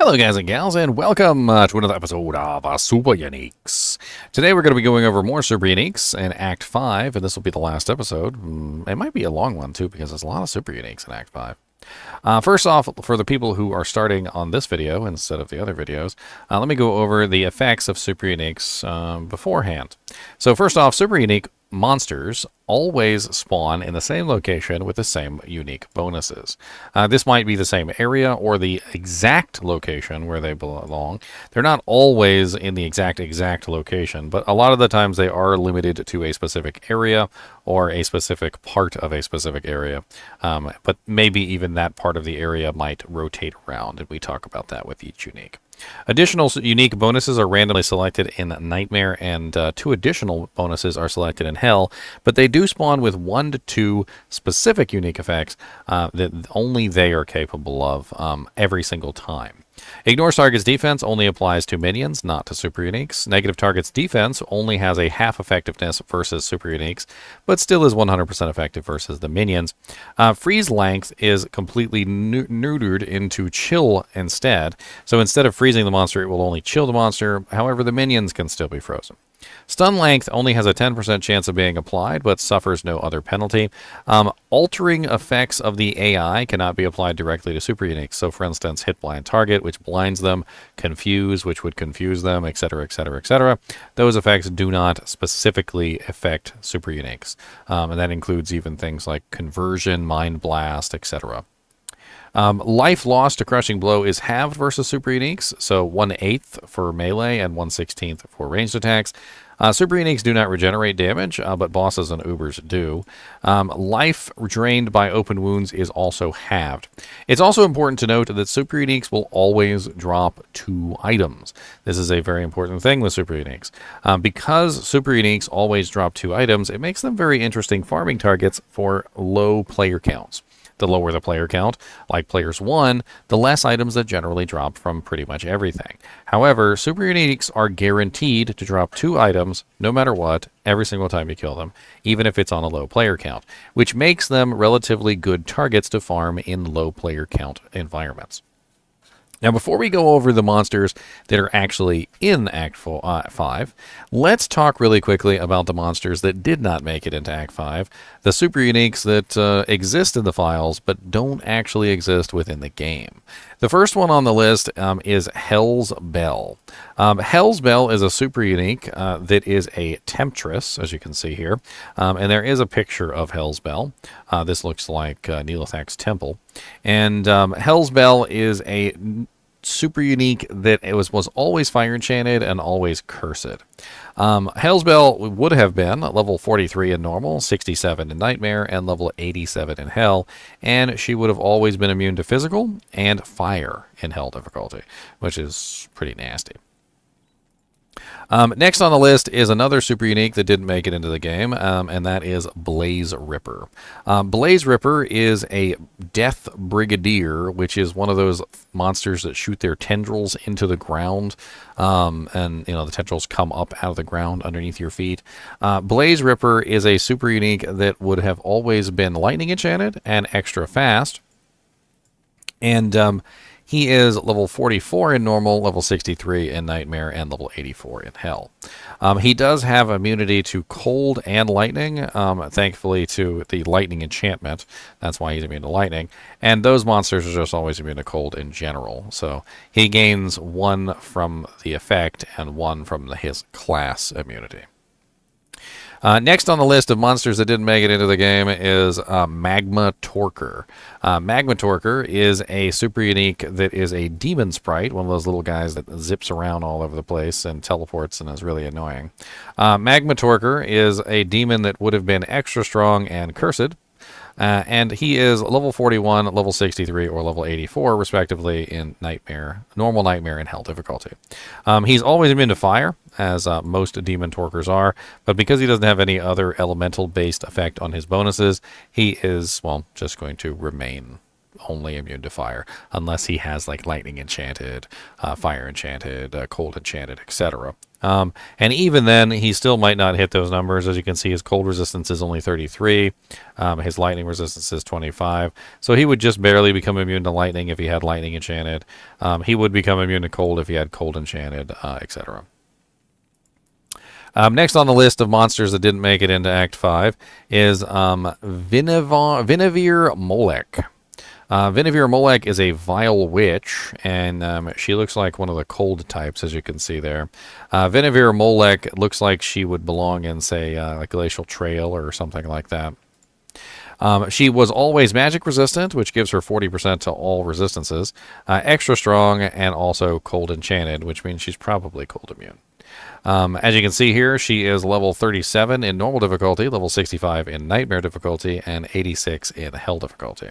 Hello guys and gals, and welcome to another episode of Super Uniques. Today we're going to be going over more Super Uniques in Act 5, and this will be the last episode. It might be a long one too, because there's a lot of Super Uniques in Act 5. First off, for the people who are starting on this video instead of the other videos, let me go over the effects of Super Uniques beforehand. So first off, Super Unique monsters always spawn in the same location with the same unique bonuses. This might be the same area or the exact location where they belong. They're not always in the exact location, but a lot of the times they are limited to a specific area or a specific part of a specific area. But maybe even that part of the area might rotate around, and we talk about that with each unique. Additional unique bonuses are randomly selected in Nightmare, and 2 additional bonuses are selected in Hell, but they do spawn with 1 to 2 specific unique effects that only they are capable of every single time. Ignores target's defense only applies to minions, not to super uniques. Negative target's defense only has a half effectiveness versus super uniques, but still is 100% effective versus the minions. Freeze length is completely neutered into chill instead. So instead of freezing the monster, it will only chill the monster. However, the minions can still be frozen. Stun length only has a 10% chance of being applied, but suffers no other penalty. Altering effects of the AI cannot be applied directly to super uniques. So, for instance, hit blind target, which blinds them, confuse, which would confuse them, etc., etc., etc. Those effects do not specifically affect super uniques, and that includes even things like conversion, mind blast, etc. Life lost to Crushing Blow is halved versus Super Uniques, so 1/8 for melee and 1/16 for ranged attacks. Super Uniques do not regenerate damage, but bosses and Ubers do. Life drained by open wounds is also halved. It's also important to note that Super Uniques will always drop 2 items. This is a very important thing with Super Uniques. Because Super Uniques always drop 2 items, it makes them very interesting farming targets for low player counts. The lower the player count, like players 1, the less items that generally drop from pretty much everything. However, Super Uniques are guaranteed to drop 2 items, no matter what, every single time you kill them, even if it's on a low player count, which makes them relatively good targets to farm in low player count environments. Now, before we go over the monsters that are actually in Act 5, let's talk really quickly about the monsters that did not make it into Act 5, the super uniques that exist in the files but don't actually exist within the game. The first one on the list is Hell's Belle. Hell's Belle is a super unique that is a temptress, as you can see here, and there is a picture of Hell's Belle. This looks like Nihlathak's temple, and Hell's Belle is a super unique that it was always fire enchanted and always cursed. Hell's Belle would have been level 43 in normal, 67 in nightmare, and level 87 in hell, and she would have always been immune to physical and fire in hell difficulty, which is pretty nasty. Next on the list is another super unique that didn't make it into the game, and that is Blaze Ripper. Blaze Ripper is a death brigadier, which is one of those monsters that shoot their tendrils into the ground, and the tendrils come up out of the ground underneath your feet. Blaze Ripper is a super unique that would have always been lightning enchanted and extra fast, and he is level 44 in normal, level 63 in nightmare, and level 84 in hell. He does have immunity to cold and lightning, thankfully to the lightning enchantment. That's why he's immune to lightning. And those monsters are just always immune to cold in general. So he gains 1 from the effect and 1 from his class immunity. Next on the list of monsters that didn't make it into the game is Magma Torquer. Magma Torquer is a super unique that is a demon sprite, one of those little guys that zips around all over the place and teleports and is really annoying. Magma Torquer is a demon that would have been extra strong and cursed. And he is level 41, level 63, or level 84, respectively, in Nightmare, normal Nightmare, and Hell difficulty. He's always immune to fire, as most Demon Torquers are, but because he doesn't have any other elemental-based effect on his bonuses, he is, well, just going to remain only immune to fire, unless he has like lightning enchanted, fire enchanted, cold enchanted, etc. And even then, he still might not hit those numbers. As you can see, his cold resistance is only 33. His lightning resistance is 25. So he would just barely become immune to lightning if he had lightning enchanted. He would become immune to cold if he had cold enchanted, etc. Next on the list of monsters that didn't make it into Act 5 is Vinvear Molech. Vinvear Molech is a vile witch, and she looks like one of the cold types, as you can see there. Vinvear Molech looks like she would belong in, say, a Glacial Trail or something like that. She was always magic resistant, which gives her 40% to all resistances, extra strong, and also cold enchanted, which means she's probably cold immune. As you can see here, she is level 37 in normal difficulty, level 65 in nightmare difficulty, and 86 in hell difficulty.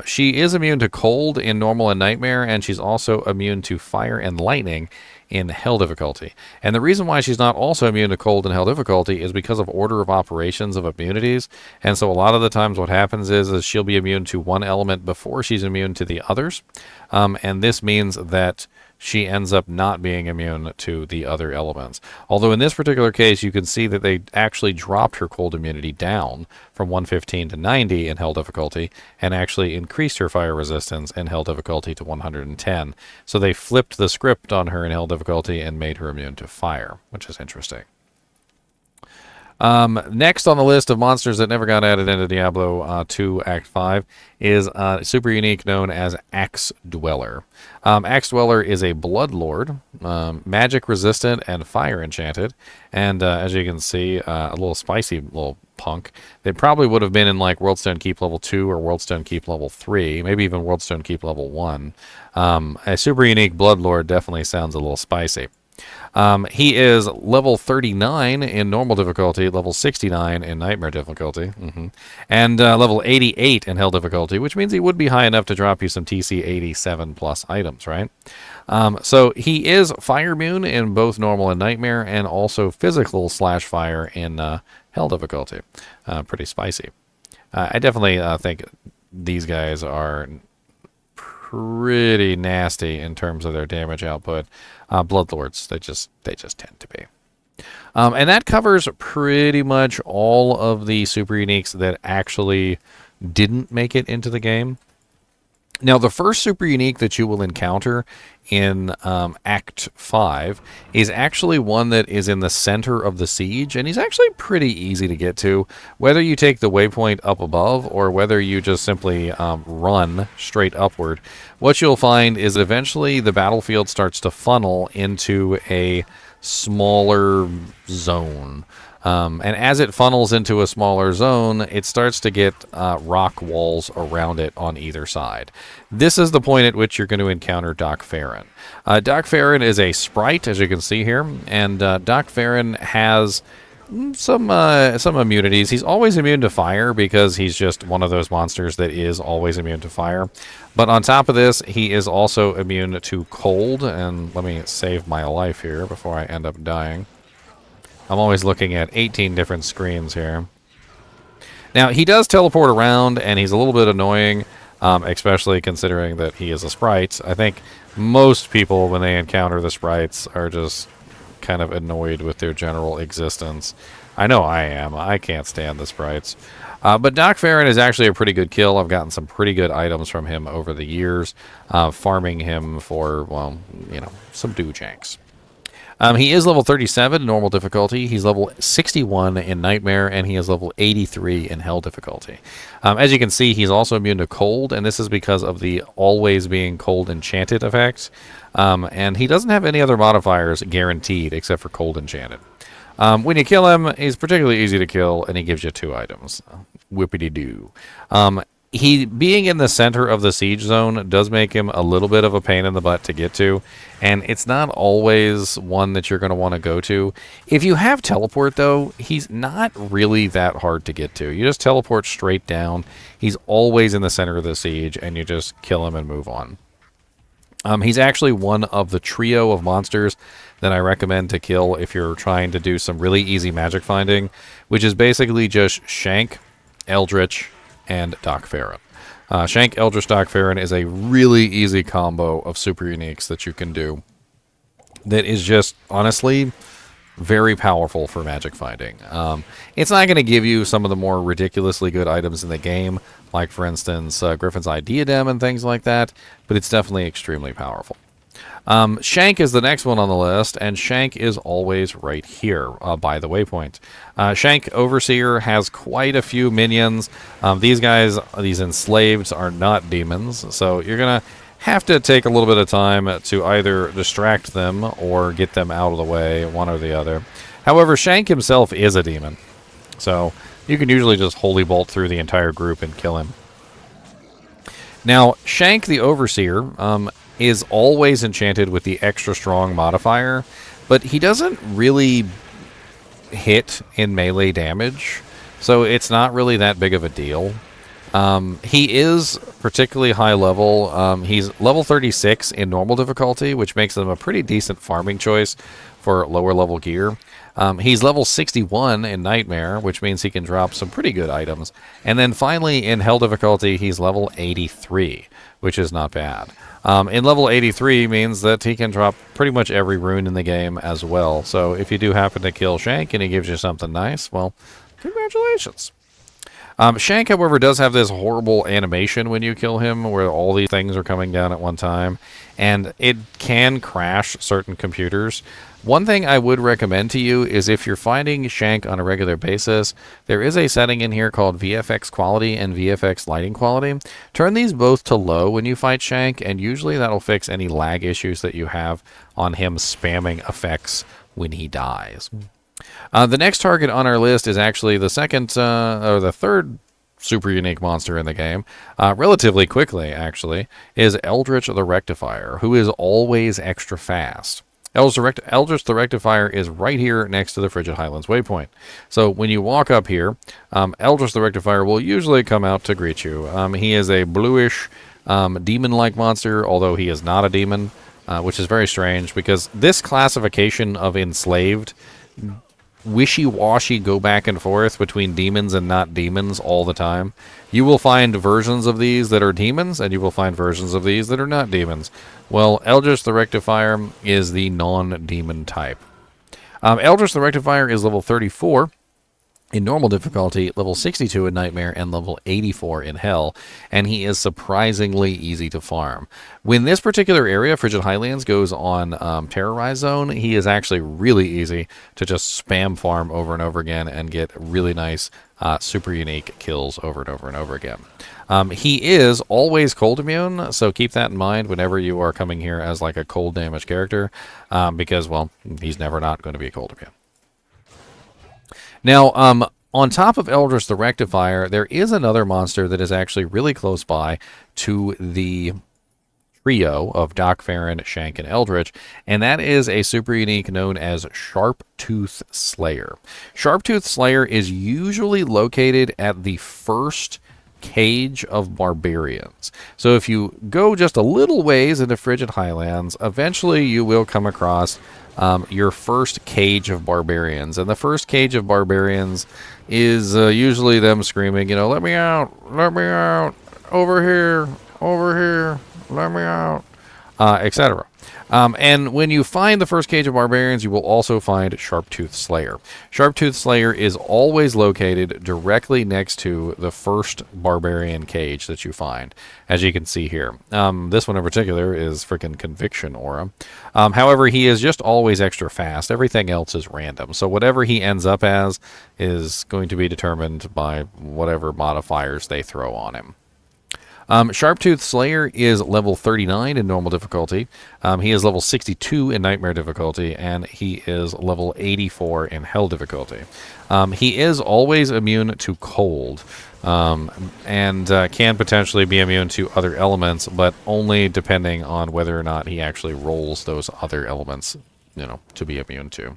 She is immune to cold in normal and nightmare, and she's also immune to fire and lightning in hell difficulty. And the reason why she's not also immune to cold and hell difficulty is because of order of operations of immunities. And so a lot of the times what happens is she'll be immune to one element before she's immune to the others. And this means that she ends up not being immune to the other elements. Although in this particular case, you can see that they actually dropped her cold immunity down from 115 to 90 in hell difficulty, and actually increased her fire resistance in hell difficulty to 110. So they flipped the script on her in hell difficulty and made her immune to fire, which is interesting. Next on the list of monsters that never got added into Diablo 2 Act 5 is super unique known as Axe Dweller. Axe Dweller is a blood lord, magic resistant and fire enchanted, and as you can see, a little spicy little punk. They probably would have been in like Worldstone Keep level 2 or Worldstone Keep level 3, maybe even Worldstone Keep level 1. A super unique blood lord definitely sounds a little spicy. He is level 39 in normal difficulty, level 69 in nightmare difficulty, and level 88 in hell difficulty, which means he would be high enough to drop you some TC 87 plus items, right? So he is fire immune in both normal and nightmare, and also physical / fire in hell difficulty. Pretty spicy. I definitely think these guys are pretty nasty in terms of their damage output. Bloodlords, they just tend to be. And that covers pretty much all of the super uniques that actually didn't make it into the game. Now, the first super unique that you will encounter in Act 5 is actually one that is in the center of the siege, and he's actually pretty easy to get to, whether you take the waypoint up above or whether you just simply run straight upward. What you'll find is eventually the battlefield starts to funnel into a smaller zone. And as it funnels into a smaller zone, it starts to get rock walls around it on either side. This is the point at which you're going to encounter Dac Farren. Dac Farren is a sprite, as you can see here, and Dac Farren has some immunities. He's always immune to fire because he's just one of those monsters that is always immune to fire. But on top of this, he is also immune to cold, and let me save my life here before I end up dying. I'm always looking at 18 different screens here. Now, he does teleport around, and he's a little bit annoying, especially considering that he is a sprite. I think most people, when they encounter the sprites, are just kind of annoyed with their general existence. I know I am. I can't stand the sprites. But Dac Farren is actually a pretty good kill. I've gotten some pretty good items from him over the years, farming him for, well, you know, some doojanks. He is level 37 in normal difficulty. He's level 61 in nightmare, and he is level 83 in hell difficulty. As you can see, he's also immune to cold, and this is because of the always being cold enchanted effect. And he doesn't have any other modifiers guaranteed except for cold enchanted. When you kill him, he's particularly easy to kill, and he gives you 2 items. Whippity-doo. He being in the center of the siege zone does make him a little bit of a pain in the butt to get to, and it's not always one that you're going to want to go to. If you have teleport, though, he's not really that hard to get to. You just teleport straight down. He's always in the center of the siege, and you just kill him and move on. He's actually one of the trio of monsters that I recommend to kill if you're trying to do some really easy magic finding, which is basically just Shenk, Eldritch, and Dac Farren. Shenk, Eldritch, Dac Farren is a really easy combo of super uniques that you can do that is just, honestly, very powerful for magic finding. It's not going to give you some of the more ridiculously good items in the game, like, for instance, Griffin's Eye Diadem and things like that, but it's definitely extremely powerful. Shenk is the next one on the list, and Shenk is always right here by the waypoint. Shenk Overseer has quite a few minions. These guys, these enslaved, are not demons, so you're going to have to take a little bit of time to either distract them or get them out of the way, one or the other. However, Shenk himself is a demon, so you can usually just holy bolt through the entire group and kill him. Now, Shenk the Overseer is always enchanted with the extra strong modifier, but he doesn't really hit in melee damage, so it's not really that big of a deal. He is particularly high level. He's level 36 in normal difficulty, which makes him a pretty decent farming choice for lower level gear. He's level 61 in Nightmare, which means he can drop some pretty good items. And then finally, in Hell difficulty, he's level 83, which is not bad. In level 83 means that he can drop pretty much every rune in the game as well. So if you do happen to kill Shenk and he gives you something nice, well, congratulations. Shenk, however, does have this horrible animation when you kill him where all these things are coming down at one time, and it can crash certain computers. One thing I would recommend to you is if you're finding Shenk on a regular basis, there is a setting in here called VFX Quality and VFX Lighting Quality. Turn these both to low when you fight Shenk, and usually that'll fix any lag issues that you have on him spamming effects when he dies. The next target on our list is actually the second, or the third super unique monster in the game, relatively quickly, actually, is Eldritch the Rectifier, who is always extra fast. Eldritch the Rectifier is right here next to the Frigid Highlands waypoint. So when you walk up here, Eldritch the Rectifier will usually come out to greet you. He is a bluish, demon-like monster, although he is not a demon, which is very strange, because this classification of enslaved wishy-washy go back and forth between demons and not demons all the time. You will find versions of these that are demons, and you will find versions of these that are not demons. Well, Eldritch the Rectifier is the non-demon type. Eldritch the Rectifier is level 34 in normal difficulty, level 62 in Nightmare, and level 84 in Hell, and he is surprisingly easy to farm. When this particular area, Frigid Highlands, goes on Terrorize Zone, he is actually really easy to just spam farm over and over again and get really nice, super unique kills over and over and over again. He is always cold immune, so keep that in mind whenever you are coming here as like a cold damage character, because, well, he's never not going to be cold immune. Now, on top of Eldritch the Rectifier, there is another monster that is actually really close by to the trio of Dac Farren, Shenk, and Eldritch, and that is a super unique known as Sharptooth Slayer. Sharptooth Slayer is usually located at the first cage of barbarians. So if you go just a little ways into Frigid Highlands, eventually you will come across your first cage of barbarians. And the first cage of barbarians is usually them screaming, you know, let me out, over here, let me out, etc. And when you find the first cage of barbarians, you will also find Sharptooth Slayer. Sharptooth Slayer is always located directly next to the first barbarian cage that you find, as you can see here. This one in particular is freaking Conviction Aura. However, he is just always extra fast. Everything else is random. So whatever he ends up as is going to be determined by whatever modifiers they throw on him. Sharptooth Slayer is level 39 in normal difficulty. He is level 62 in Nightmare difficulty, and he is level 84 in Hell difficulty. He is always immune to cold, and can potentially be immune to other elements, but only depending on whether or not he actually rolls those other elements, you know, to be immune to.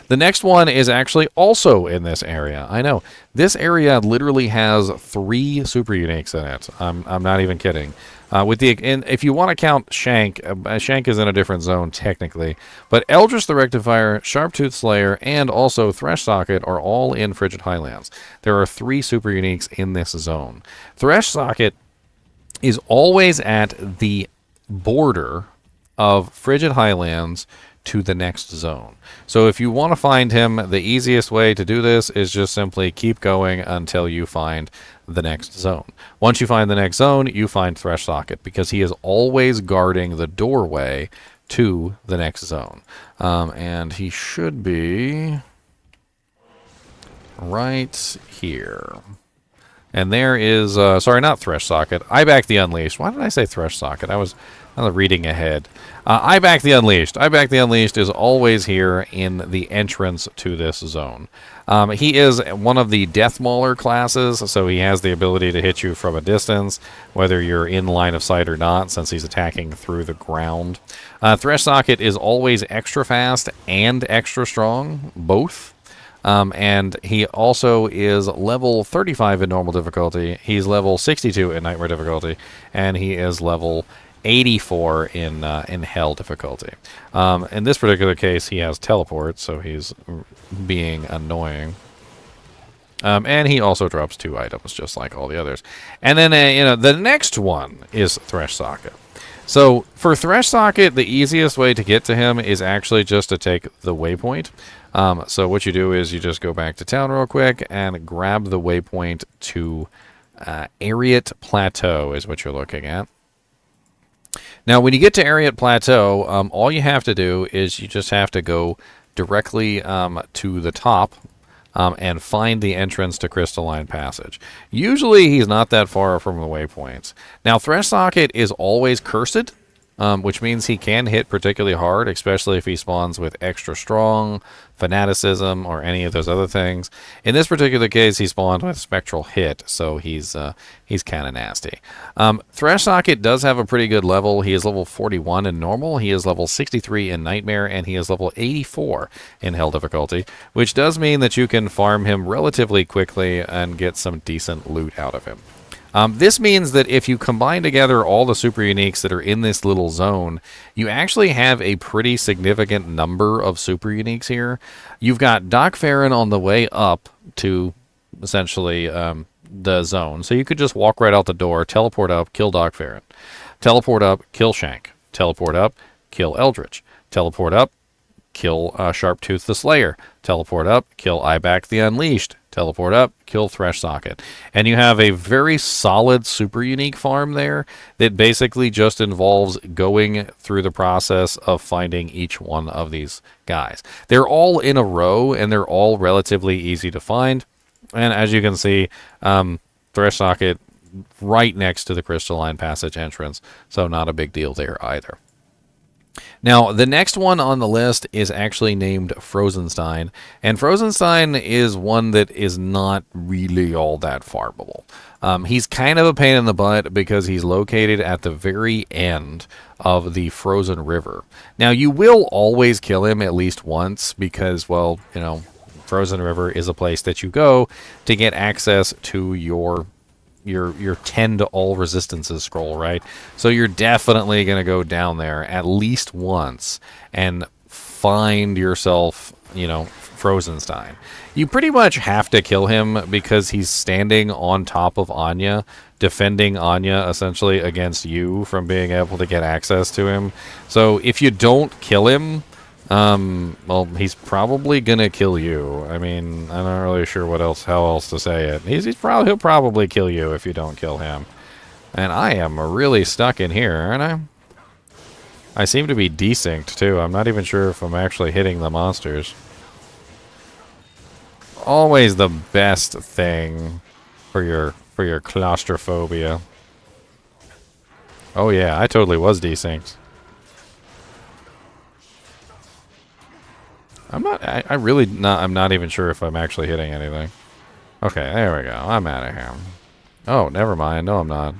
The next one is actually also in this area. I know. This area literally has 3 super uniques in it. I'm not even kidding. And if you want to count Shenk, Shenk is in a different zone technically, but Eldritch the Rectifier, Sharptooth Slayer, and also Thresh Socket are all in Frigid Highlands. There are 3 super uniques in this zone. Thresh Socket is always at the border of Frigid Highlands to the next zone. So if you want to find him, the easiest way to do this is just simply keep going until you find the next zone. Once you find the next zone, you find Thresh Socket, because he is always guarding the doorway to the next zone. And he should be right here. And there is, sorry, not Thresh Socket, Eyeback the Unleashed. Why did I say Thresh Socket? I was reading ahead. Eyeback the Unleashed. Eyeback the Unleashed is always here in the entrance to this zone. He is one of the Death Mauler classes, so he has the ability to hit you from a distance, whether you're in line of sight or not, since he's attacking through the ground. Thresh Socket is always extra fast and extra strong, both. And he also is level 35 in normal difficulty. He's level 62 in nightmare difficulty, and he is level 84 in hell difficulty. In this particular case, he has teleport, so he's being annoying. And he also drops 2 items, just like all the others. And then, the next one is Thresh Socket. So for Thresh Socket, the easiest way to get to him is actually just to take the waypoint. So what you do is you just go back to town real quick and grab the waypoint to Ariat Plateau is what you're looking at. Now, when you get to Ariat Plateau, all you have to do is you just have to go directly to the top and find the entrance to Crystalline Passage. Usually, he's not that far from the waypoints. Now, Thresh Socket is always cursed, which means he can hit particularly hard, especially if he spawns with extra strong, fanaticism, or any of those other things. In this particular case, he spawned with spectral hit, so he's kind of nasty. Thresh Socket does have a pretty good level. He is level 41 in normal, he is level 63 in nightmare, and he is level 84 in hell difficulty, which does mean that you can farm him relatively quickly and get some decent loot out of him. This means that if you combine together all the super uniques that are in this little zone, you actually have a pretty significant number of super uniques here. You've got Dac Farren on the way up to essentially the zone. So you could just walk right out the door, teleport up, kill Dac Farren. Teleport up, kill Shenk. Teleport up, kill Eldritch. Teleport up, kill Sharptooth the Slayer. Teleport up, kill Eyeback the Unleashed. Teleport up, kill Thresh Socket. And you have a very solid super unique farm there that basically just involves going through the process of finding each one of these guys. They're all in a row, and they're all relatively easy to find. And as you can see, Thresh Socket right next to the Crystalline Passage entrance, so not a big deal there either. Now, the next one on the list is actually named Frozenstein, and Frozenstein is one that is not really all that farmable. He's kind of a pain in the butt because he's located at the very end of the frozen river. Now, you will always kill him at least once because, well, Frozen River is a place that you go to get access to your 10 to all resistances scroll, right? So you're definitely going to go down there at least once and find yourself, Frozenstein. You pretty much have to kill him because he's standing on top of Anya, defending Anya essentially against you from being able to get access to him. So if you don't kill him, well, he's probably gonna kill you. I mean, I'm not really sure how else to say it. He'll probably kill you if you don't kill him. And I am really stuck in here, aren't I? I seem to be desynced too. I'm not even sure if I'm actually hitting the monsters. Always the best thing for your claustrophobia. Oh yeah, I totally was desynced. I'm not even sure if I'm actually hitting anything. Okay, there we go. I'm out of here. Oh, never mind. No, I'm not.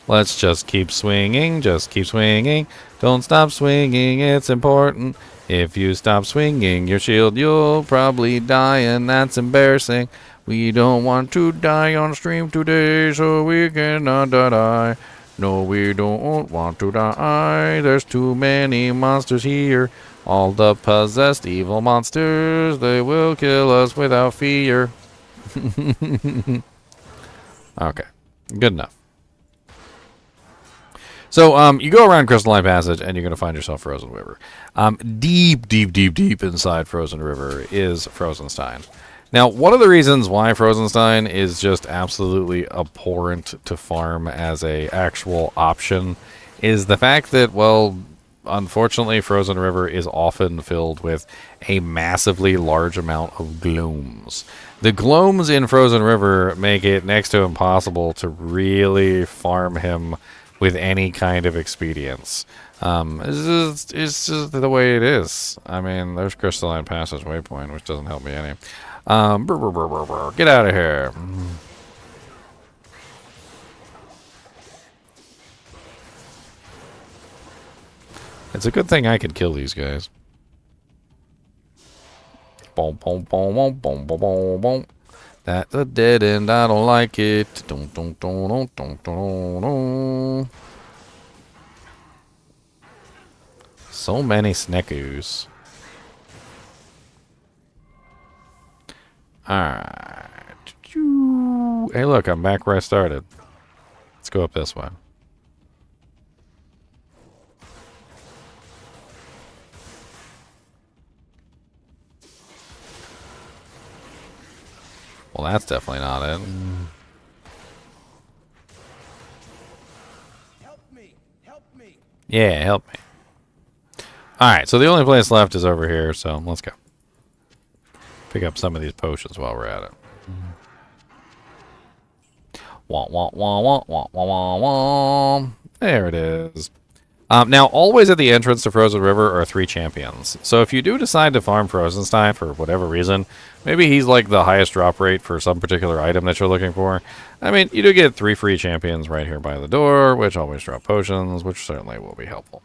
Let's just keep swinging. Just keep swinging. Don't stop swinging. It's important. If you stop swinging your shield, you'll probably die, and that's embarrassing. We don't want to die on stream today, so we cannot die. No, we don't want to die. There's too many monsters here. All the possessed evil monsters. They will kill us without fear. Okay. Good enough. So, you go around Crystalline Passage, and you're going to find yourself Frozen River. Deep, deep, deep, deep inside Frozen River is Frozenstein. Now, one of the reasons why Frozenstein is just absolutely abhorrent to farm as a actual option is the fact that, well, unfortunately, Frozen River is often filled with a massively large amount of glooms. The glooms in Frozen River make it next to impossible to really farm him with any kind of expedience. It's just the way it is. I mean, there's Crystalline Passage waypoint, which doesn't help me any. Get out of here. It's a good thing I can kill these guys. Boom, boom, boom, boom, boom, boom, boom, boom. That's a dead end. I don't like it. Don't, don't, don't, don't, don't, don't, don't. So many sneckers. Alright. Hey, look, I'm back where I started. Let's go up this way. Well, that's definitely not it. Help me! Help me! Yeah, help me. Alright, so the only place left is over here, so let's go. Pick up some of these potions while we're at it. Wah, wah, wah, wah, wah, wah, wah, wah. There it is. Now, always at the entrance to Frozen River are 3 champions. So if you do decide to farm Frozenstein for whatever reason, maybe he's like the highest drop rate for some particular item that you're looking for. I mean, you do get 3 free champions right here by the door, which always drop potions, which certainly will be helpful.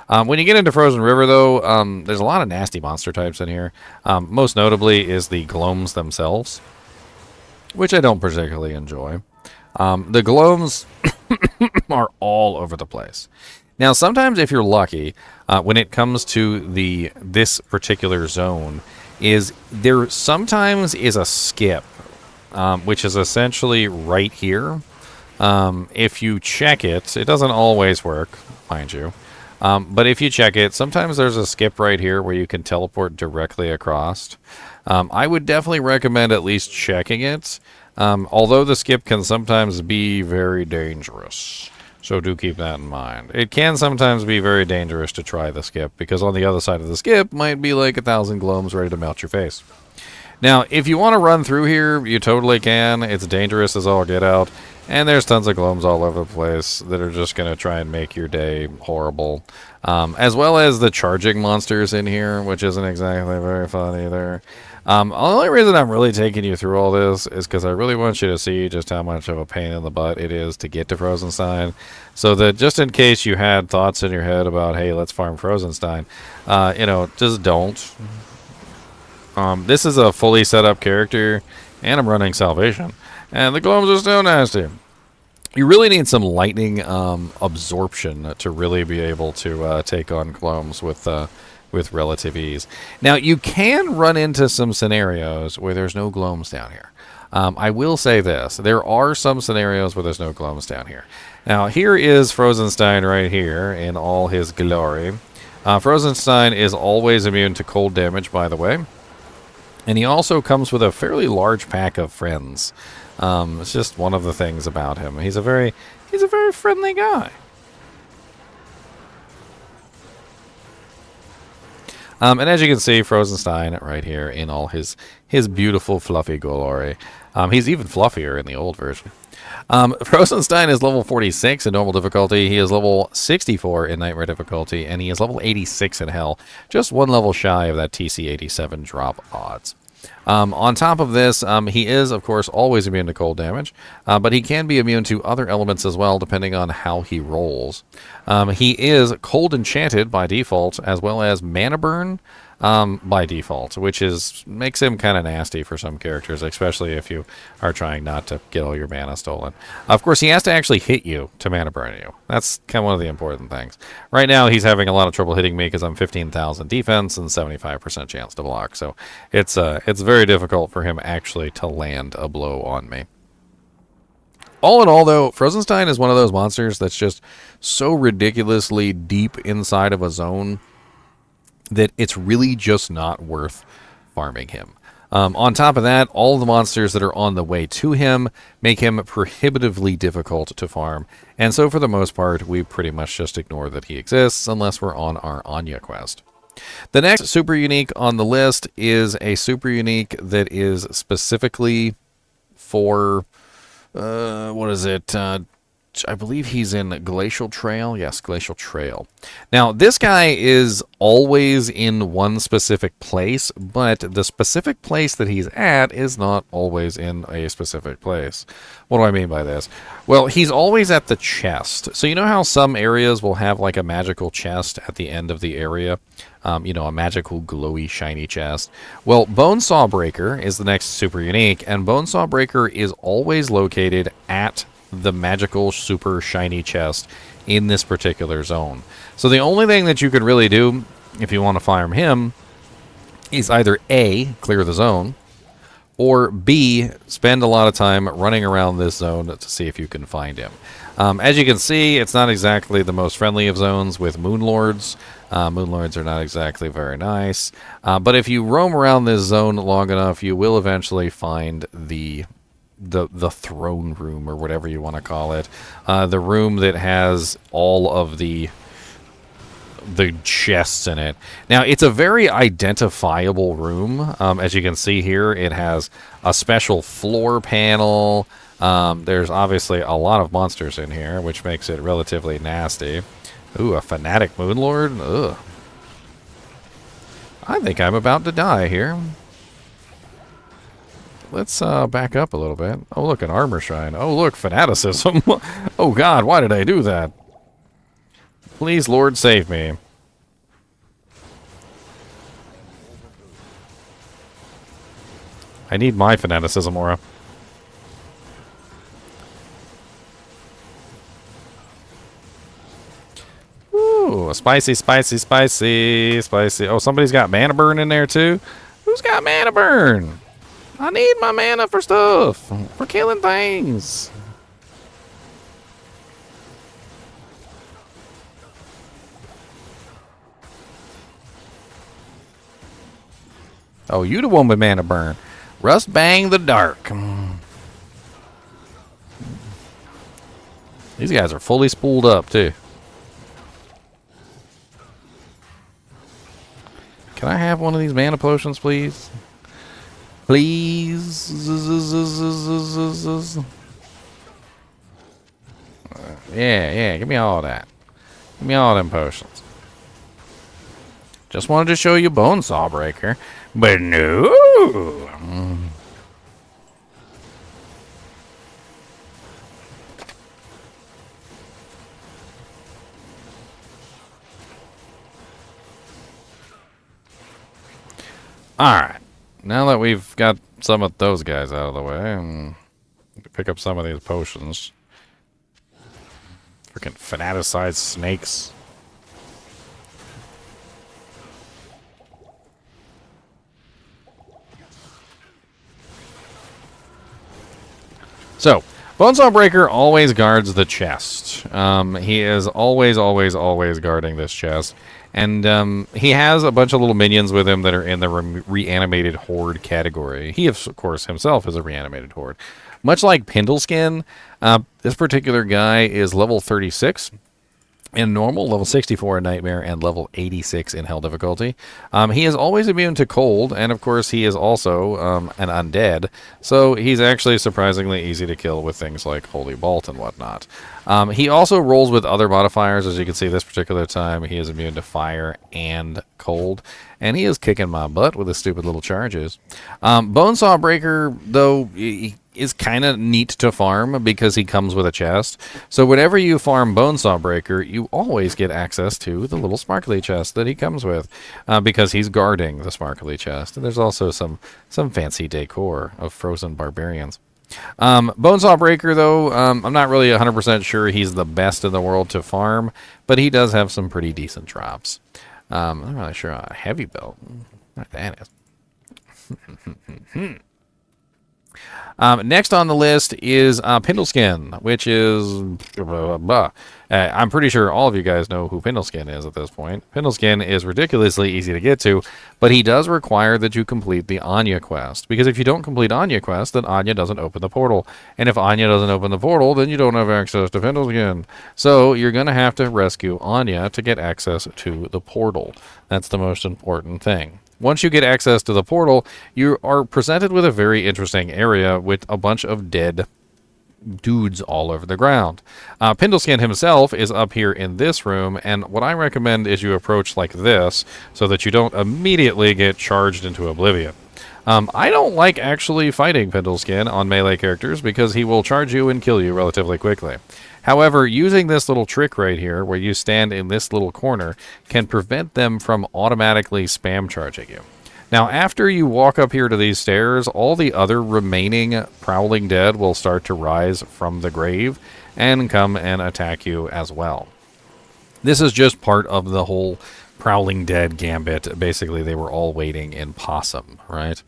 When you get into Frozen River, though, there's a lot of nasty monster types in here. Most notably is the Gloams themselves, which I don't particularly enjoy. The Gloams are all over the place. Now, sometimes if you're lucky, when it comes to this particular zone, there sometimes is a skip, which is essentially right here. If you check it, it doesn't always work, mind you. But if you check it, sometimes there's a skip right here where you can teleport directly across. I would definitely recommend at least checking it, although the skip can sometimes be very dangerous. So do keep that in mind. It can sometimes be very dangerous to try the skip, because on the other side of the skip might be like 1,000 Gloams ready to melt your face. Now, if you want to run through here, you totally can. It's dangerous as all get out. And there's tons of Gloams all over the place that are just going to try and make your day horrible. As well as the charging monsters in here, which isn't exactly very fun either. The only reason I'm really taking you through all this is because I really want you to see just how much of a pain in the butt it is to get to Frozenstein. So that just in case you had thoughts in your head about, hey, let's farm Frozenstein, just don't. This is a fully set up character, and I'm running Salvation. And the Gloams are still nasty. You really need some lightning absorption to really be able to take on Gloams with relative ease. Now, you can run into some scenarios where there's no Gloams down here. I will say this. There are some scenarios where there's no Gloams down here. Now, here is Frozenstein right here in all his glory. Frozenstein is always immune to cold damage, by the way. And he also comes with a fairly large pack of friends. It's just one of the things about him. He's a very friendly guy. And as you can see, Frozenstein right here in all his beautiful fluffy glory. He's even fluffier in the old version. Frozenstein is level 46 in normal difficulty. He is level 64 in nightmare difficulty, and he is level 86 in hell. Just one level shy of that TC 87 drop odds. On top of this, he is, of course, always immune to cold damage, but he can be immune to other elements as well, depending on how he rolls. He is cold enchanted by default, as well as mana burn by default, which makes him kind of nasty for some characters, especially if you are trying not to get all your mana stolen. Of course, he has to actually hit you to mana burn you. That's kind of one of the important things. Right now, he's having a lot of trouble hitting me because I'm 15,000 defense and 75% chance to block, so it's very difficult for him actually to land a blow on me. All in all, though, Frozenstein is one of those monsters that's just so ridiculously deep inside of a zone that it's really just not worth farming him. On top of that, all the monsters that are on the way to him make him prohibitively difficult to farm, and so for the most part, we pretty much just ignore that he exists unless we're on our Anya quest. The next super unique on the list is a super unique that is specifically for, what is it? I believe he's in Glacial Trail. Yes, Glacial Trail. Now, this guy is always in one specific place, but the specific place that he's at is not always in a specific place. What do I mean by this? Well, he's always at the chest. So you know how some areas will have like a magical chest at the end of the area? You know, a magical, glowy, shiny chest. Well, Bonesaw Breaker is the next super unique, and Bonesaw Breaker is always located at the magical super shiny chest in this particular zone. So the only thing that you could really do if you want to farm him is either A, clear the zone, or B, spend a lot of time running around this zone to see if you can find him. As you can see, it's not exactly the most friendly of zones with Moonlords. Moonlords are not exactly very nice. But if you roam around this zone long enough, you will eventually find the throne room, or whatever you want to call it, the room that has all of the chests in it. Now, it's a very identifiable room. As you can see here, it has a special floor panel. There's obviously a lot of monsters in here, which makes it relatively nasty. Ooh, a fanatic Moonlord. Ugh. I think I'm about to die here. Let's back up a little bit. Oh, look, an armor shrine. Oh, look, fanaticism. Oh, God, why did I do that? Please, Lord, save me. I need my fanaticism aura. Ooh, spicy, spicy, spicy, spicy. Oh, somebody's got mana burn in there, too? Who's got mana burn? I need my mana for stuff. For killing things. Oh, you the one with mana burn. Rust Bang the Dark. These guys are fully spooled up, too. Can I have one of these mana potions, please? Please. Yeah, give me all that. Give me all them potions. Just wanted to show you Bonesaw Breaker, but no. Alright. Now that we've got some of those guys out of the way, pick up some of these potions. Freaking fanaticized snakes. So, Bonesaw Breaker always guards the chest. He is always guarding this chest. And he has a bunch of little minions with him that are in the reanimated horde category. He, of course, himself is a reanimated horde. Much like Pindleskin, this particular guy is level 36 in normal, level 64 in nightmare, and level 86 in hell difficulty. He is always immune to cold, and of course he is also an undead, so he's actually surprisingly easy to kill with things like Holy Bolt and whatnot. He also rolls with other modifiers. As you can see, this particular time he is immune to fire and cold, and he is kicking my butt with his stupid little charges. Bonesaw Breaker, though, is kind of neat to farm because he comes with a chest. So whenever you farm Bonesaw Breaker, you always get access to the little sparkly chest that he comes with because he's guarding the sparkly chest. And there's also some fancy decor of frozen barbarians. Bonesaw Breaker, though, I'm not really 100% sure he's the best in the world to farm, but he does have some pretty decent drops. I'm not really sure on a heavy belt. What that is. Next on the list is Pindleskin, which is... I'm pretty sure all of you guys know who Pindleskin is at this point. Pindleskin is ridiculously easy to get to, but he does require that you complete the Anya quest. Because if you don't complete Anya quest, then Anya doesn't open the portal. And if Anya doesn't open the portal, then you don't have access to Pindleskin. So you're going to have to rescue Anya to get access to the portal. That's the most important thing. Once you get access to the portal, you are presented with a very interesting area with a bunch of dead dudes all over the ground. Pindleskin himself is up here in this room, and what I recommend is you approach like this so that you don't immediately get charged into oblivion. I don't like actually fighting Pindleskin on melee characters because he will charge you and kill you relatively quickly. However, using this little trick right here, where you stand in this little corner, can prevent them from automatically spam charging you. Now, after you walk up here to these stairs, all the other remaining prowling dead will start to rise from the grave and come and attack you as well. This is just part of the whole prowling dead gambit. Basically, they were all waiting in possum, right?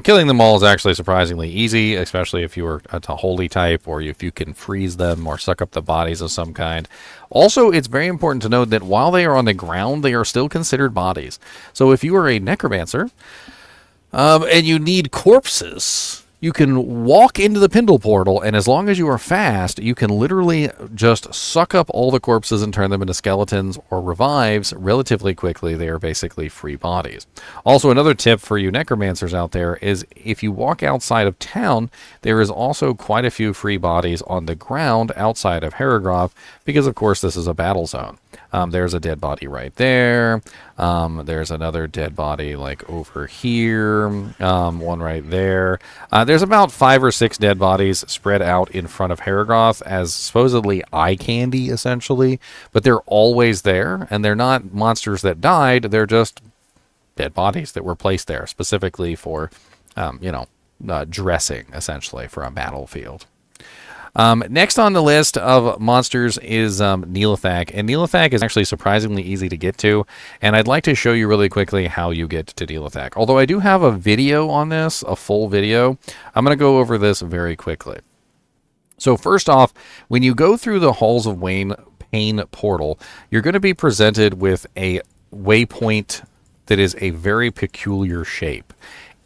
Killing them all is actually surprisingly easy, especially if you are a holy type, or if you can freeze them or suck up the bodies of some kind. Also, it's very important to note that while they are on the ground, they are still considered bodies. So if you are a necromancer, and you need corpses, you can walk into the Pindle portal, and as long as you are fast, you can literally just suck up all the corpses and turn them into skeletons or revives relatively quickly. They are basically free bodies. Also, another tip for you necromancers out there is if you walk outside of town, there is also quite a few free bodies on the ground outside of Haragraph, because of course this is a battle zone. There's a dead body right there. There's another dead body like over here. One right there. There's about 5 or 6 dead bodies spread out in front of Haragraph as supposedly eye candy, essentially. But they're always there, and they're not monsters that died. They're just dead bodies that were placed there specifically for, dressing, essentially, for a battlefield. Next on the list of monsters is Nihlathak, and Nihlathak is actually surprisingly easy to get to, and I'd like to show you really quickly how you get to Nihlathak. Although I do have a video on this, a full video, I'm going to go over this very quickly. So first off, when you go through the Halls of Pain portal, you're going to be presented with a waypoint that is a very peculiar shape.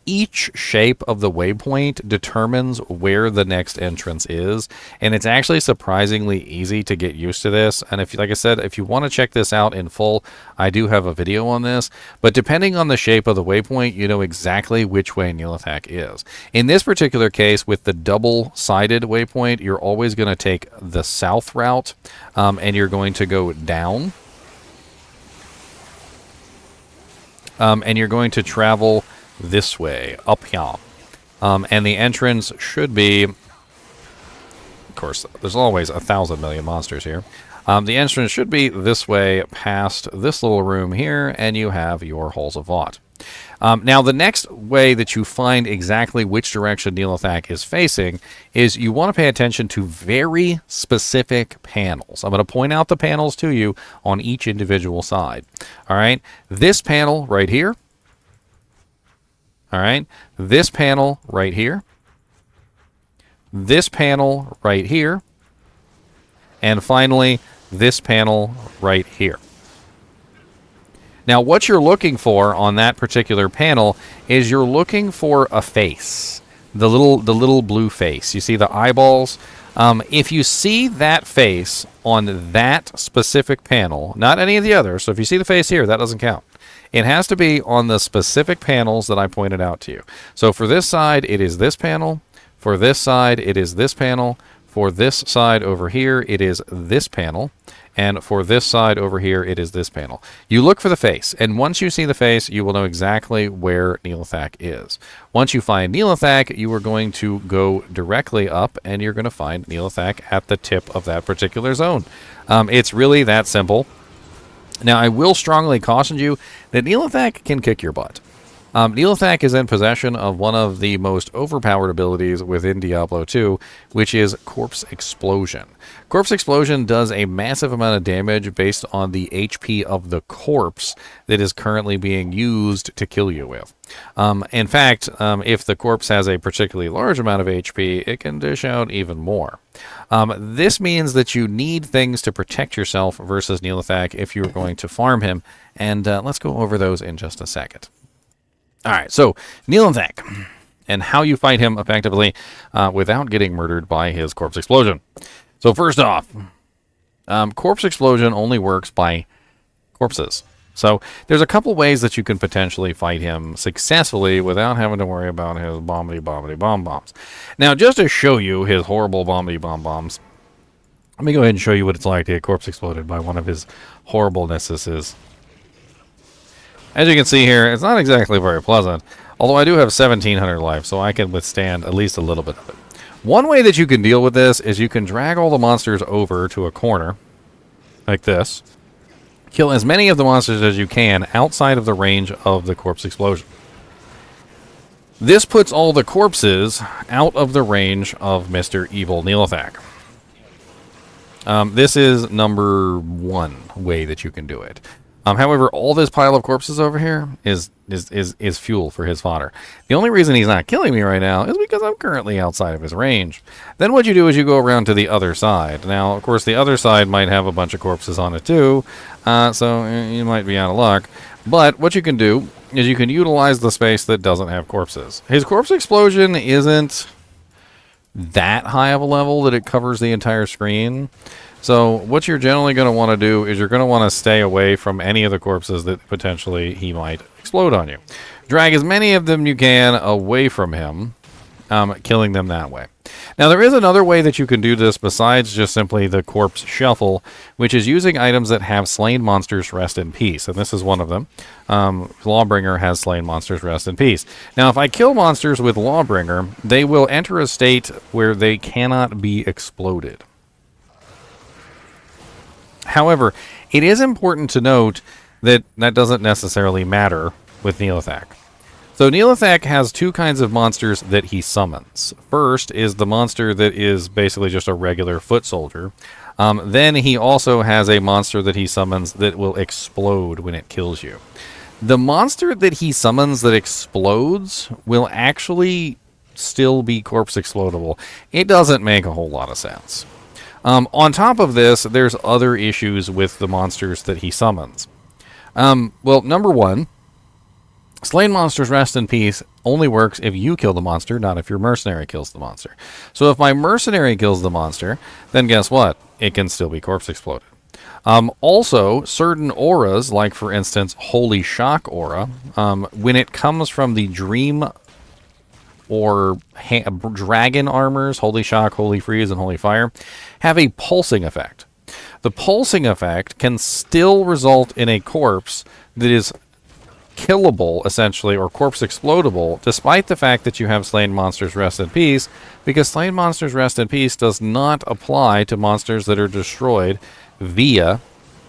Each shape of the waypoint determines where the next entrance is, and it's actually surprisingly easy to get used to this. And if, like I said, if you want to check this out in full, I do have a video on this. But depending on the shape of the waypoint, you know exactly which way Nihlathak is. In this particular case, with the double-sided waypoint, you're always going to take the south route, and you're going to go down. And you're going to travel this way, up here. And the entrance should be, of course, there's always 1,000 million monsters here. The entrance should be this way, past this little room here, and you have your Halls of Vought. Now, the next way that you find exactly which direction Nihlathak is facing is you want to pay attention to very specific panels. I'm going to point out the panels to you on each individual side. All right, this panel right here. All right, this panel right here, this panel right here, and finally, this panel right here. Now, what you're looking for on that particular panel is you're looking for a face, the little blue face. You see the eyeballs? If you see that face on that specific panel, not any of the others, so if you see the face here, that doesn't count. It has to be on the specific panels that I pointed out to you. So for this side, it is this panel. For this side, it is this panel. For this side over here, it is this panel. And for this side over here, it is this panel. You look for the face, and once you see the face, you will know exactly where Nihlathak is. Once you find Nihlathak, you are going to go directly up, and you're going to find Nihlathak at the tip of that particular zone. It's really that simple. Now, I will strongly caution you that Nihlathak can kick your butt. Nihlathak is in possession of one of the most overpowered abilities within Diablo 2, which is Corpse Explosion. Corpse Explosion does a massive amount of damage based on the HP of the corpse that is currently being used to kill you with. In fact, if the corpse has a particularly large amount of HP, it can dish out even more. This means that you need things to protect yourself versus Nihlathak if you're going to farm him, and let's go over those in just a second. Alright, so Nihlathak, and how you fight him effectively without getting murdered by his Corpse Explosion. So first off, Corpse Explosion only works by corpses. So there's a couple ways that you can potentially fight him successfully without having to worry about his bombity-bomb-bombs. Now, just to show you his horrible bombity-bomb-bombs, let me go ahead and show you what it's like to get corpse exploded by one of his horriblenesses. As you can see here, it's not exactly very pleasant, although I do have 1,700 life, so I can withstand at least a little bit of it. One way that you can deal with this is you can drag all the monsters over to a corner, like this. Kill as many of the monsters as you can outside of the range of the corpse explosion. This puts all the corpses out of the range of Mr. Evil Nihlathak. This is number one way that you can do it. However, all this pile of corpses over here is fuel for his fodder. The only reason he's not killing me right now is because I'm currently outside of his range. Then what you do is you go around to the other side. Now, of course, the other side might have a bunch of corpses on it too, so you might be out of luck. But what you can do is you can utilize the space that doesn't have corpses. His corpse explosion isn't that high of a level that it covers the entire screen. So what you're generally going to want to do is you're going to want to stay away from any of the corpses that potentially he might explode on you. Drag as many of them you can away from him, killing them that way. Now, there is another way that you can do this besides just simply the corpse shuffle, which is using items that have slain monsters rest in peace. And this is one of them. Lawbringer has slain monsters rest in peace. Now, if I kill monsters with Lawbringer, they will enter a state where they cannot be exploded. However, it is important to note that that doesn't necessarily matter with Nihlathak. So Nihlathak has two kinds of monsters that he summons. First is the monster that is basically just a regular foot soldier. Then he also has a monster that he summons that will explode when it kills you. The monster that he summons that explodes will actually still be corpse explodable. It doesn't make a whole lot of sense. On top of this, there's other issues with the monsters that he summons. Well, number one, slain monsters rest in peace only works if you kill the monster, not if your mercenary kills the monster. So if my mercenary kills the monster, then guess what? It can still be corpse exploded. Also, certain auras, like for instance, Holy Shock aura, when it comes from the Dream or dragon armors, Holy Shock, Holy Freeze, and Holy Fire, have a pulsing effect. The pulsing effect can still result in a corpse that is killable, essentially, or corpse explodable, despite the fact that you have Slain Monsters Rest in Peace, because Slain Monsters Rest in Peace does not apply to monsters that are destroyed via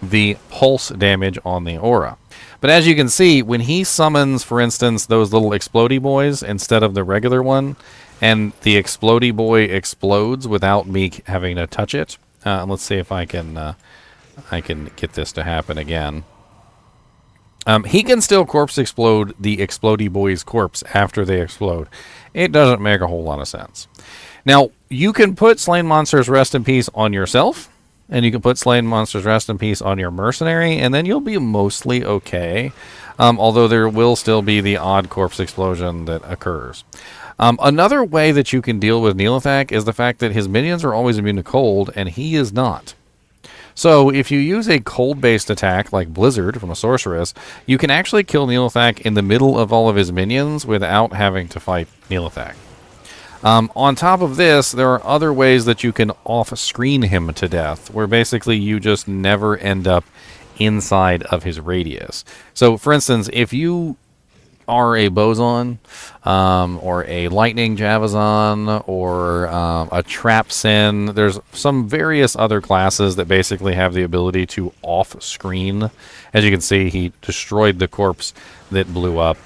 the pulse damage on the aura. But as you can see, when he summons, for instance, those little explodey boys instead of the regular one, and the explodey boy explodes without me having to touch it. Let's see if I can get this to happen again. He can still corpse explode the explodey boy's corpse after they explode. It doesn't make a whole lot of sense. Now, you can put Slain Monsters Rest in Peace on yourself, and you can put Slain Monsters Rest in Peace on your mercenary, and then you'll be mostly okay. Although there will still be the odd corpse explosion that occurs. Another way that you can deal with Nihlathak is the fact that his minions are always immune to cold, and he is not. So if you use a cold-based attack like Blizzard from a sorceress, you can actually kill Nihlathak in the middle of all of his minions without having to fight Nihlathak. On top of this, there are other ways that you can off-screen him to death, where basically you just never end up inside of his radius. So, for instance, if you are a Boson, or a Lightning Javazon, or a Trap Sin, there's some various other classes that basically have the ability to off-screen. As you can see, he destroyed the corpse that blew up.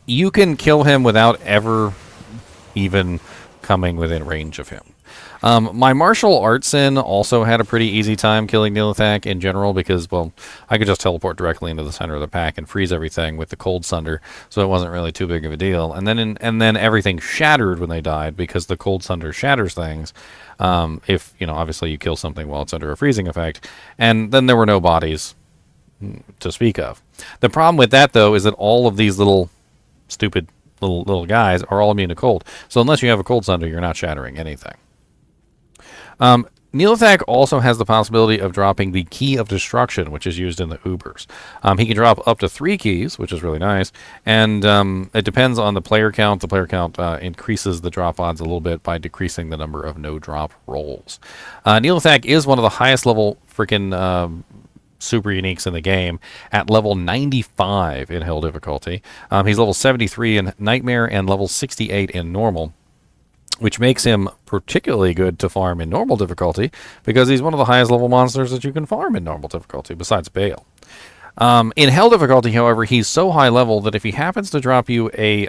You can kill him without ever even coming within range of him. My martial arts in also had a pretty easy time killing Nihlathak in general because, well, I could just teleport directly into the center of the pack and freeze everything with the Cold Sunder, so it wasn't really too big of a deal. And then everything shattered when they died because the Cold Sunder shatters things. If obviously you kill something while it's under a freezing effect, and then there were no bodies to speak of. The problem with that though is that all of these little stupid little guys are all immune to cold. So unless you have a Cold Sunder, you're not shattering anything. Nihlathak also has the possibility of dropping the Key of Destruction, which is used in the Ubers. He can drop up to 3 keys, which is really nice, and it depends on the player count. The player count increases the drop odds a little bit by decreasing the number of no-drop rolls. Nihlathak is one of the highest level freaking super uniques in the game at level 95 in Hell difficulty. He's level 73 in Nightmare and level 68 in Normal, which makes him particularly good to farm in normal difficulty because he's one of the highest level monsters that you can farm in normal difficulty besides Baal. In Hell difficulty, however, he's so high level that if he happens to drop you a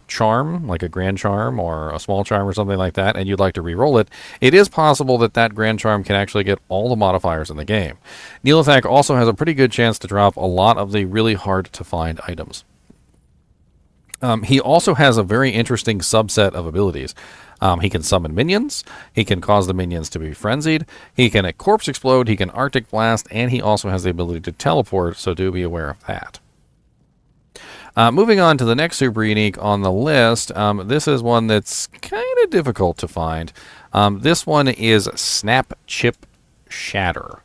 charm, like a Grand Charm or a Small Charm or something like that, and you'd like to re-roll it, it is possible that that Grand Charm can actually get all the modifiers in the game. Nihlathak also has a pretty good chance to drop a lot of the really hard-to-find items. He also has a very interesting subset of abilities. He can summon minions, he can cause the minions to be frenzied, he can corpse explode, he can Arctic blast, and he also has the ability to teleport, so do be aware of that. Moving on to the next super unique on the list, this is one that's kind of difficult to find. This one is Snapchip Shatter.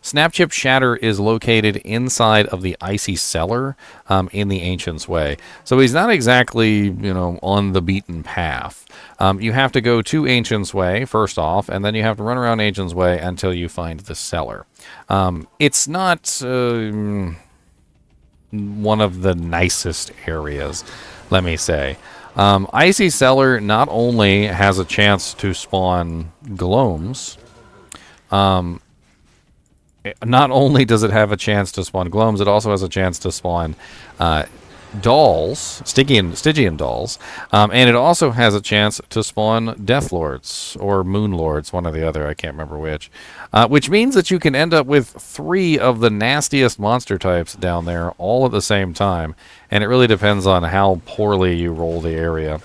Snapchip Shatter is located inside of the Icy Cellar in the Ancient's Way. So he's not exactly, on the beaten path. You have to go to Ancient's Way, first off, and then you have to run around Ancient's Way until you find the cellar. It's not one of the nicest areas, let me say. Icy Cellar not only has a chance to spawn gloams, not only does it have a chance to spawn gloams, it also has a chance to spawn dolls, Stygian dolls, and it also has a chance to spawn Death Lords, or Moon Lords, one or the other, I can't remember which means that you can end up with 3 of the nastiest monster types down there all at the same time, and it really depends on how poorly you roll the area.